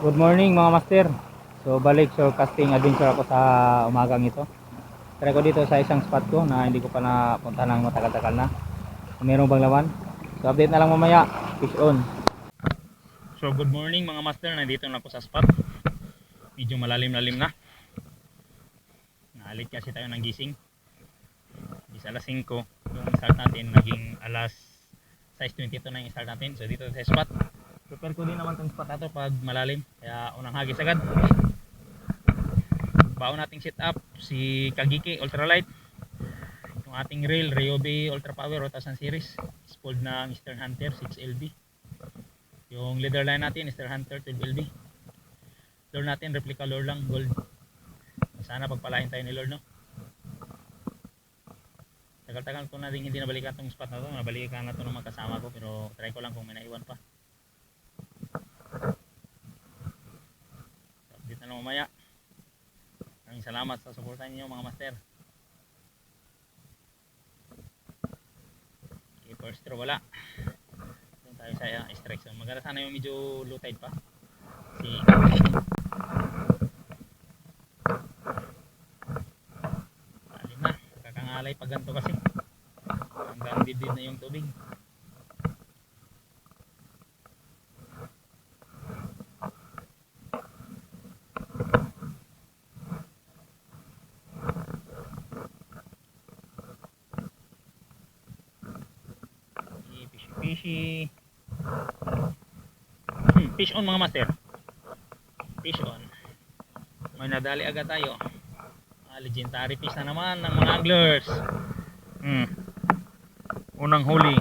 Good morning mga master. So balik sa casting adventure ako sa umagang ito. Try ko dito sa isang spot ko na hindi ko pa napunta ng matagal-tagal na. Kung meron bang laman. So update na lang mamaya. Fish on. So good morning mga master. Nandito na ako sa spot. Medyo malalim-lalim na. Naalit kasi tayo ng gising. Is alas 5. Yung start natin naging alas 6:22 na yung start natin. So dito sa spot. Prepare ko din naman itong spot na to pag malalim. Kaya unang hagis agad. Baon nating setup si Kagiki Ultralight, yung ating reel Ryobi Ultra Power 1000 series, spooled ng Eastern Hunter 6LB, yung leader line natin Eastern Hunter 12LB, lure natin replica lure lang, gold. Sana pagpalain tayo ni Lord, no? Tagal-tagal ko na din hindi nabalikan tong spot na to. Nabalikan na to ng mga kasama ko, pero try ko lang kung may naiwan pa. Update na lang mamaya. Maraming salamat sa suporta ninyo mga master. Okay, first throw wala. Doon tayo sa strike zone. Maganda sana yung medyo low tide pa. Si alim na. Kakangalay pag ganito kasi. Hanggang dibdib na yung tubig. Fishy. Fish on mga master. Fish on. May nadali agad tayo. Legendary fish na naman ng mga anglers. Unang huli.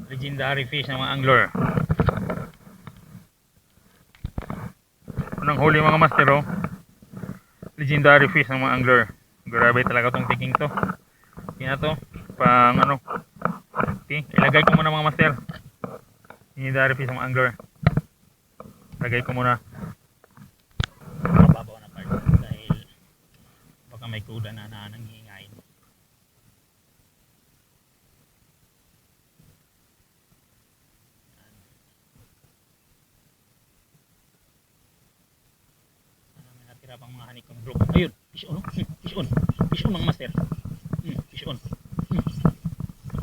Legendary fish ng mga angler. Unang huli mga master, oh. Legendary fish ng mga angler. Grabe talaga tong tiking to. Tingnan to. Pang ano. Okay, ilagay ko muna mga master. Legendary fish ng mga angler. Ilagay ko muna. Mababaw na part dahil baka may kuda na nangihingain. May natira pang mga honeycomb group. Ayun, fish on. Fish on. Fish on mga master. Fish on.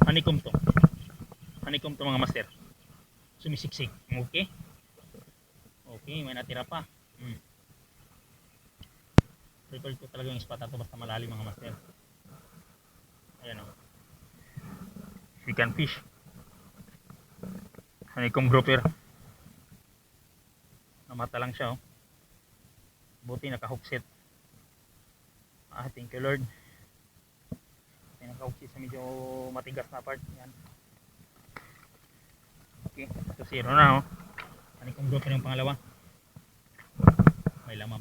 Honeycomb to. Honeycomb to mga master. Sumisiksik. Okay. Okay, may natira pa. Prepared ko talaga yung spot na to basta malalim mga master. Ayan o. Chicken fish. Honeycomb grouper. Namata lang siya oh. Buti naka-hook set. Thank you Lord. Naka-hook set sa medyo matigas na part. Yan. Okay, ito zero na oh. Honeycomb grouper yung pangalawa. May laman.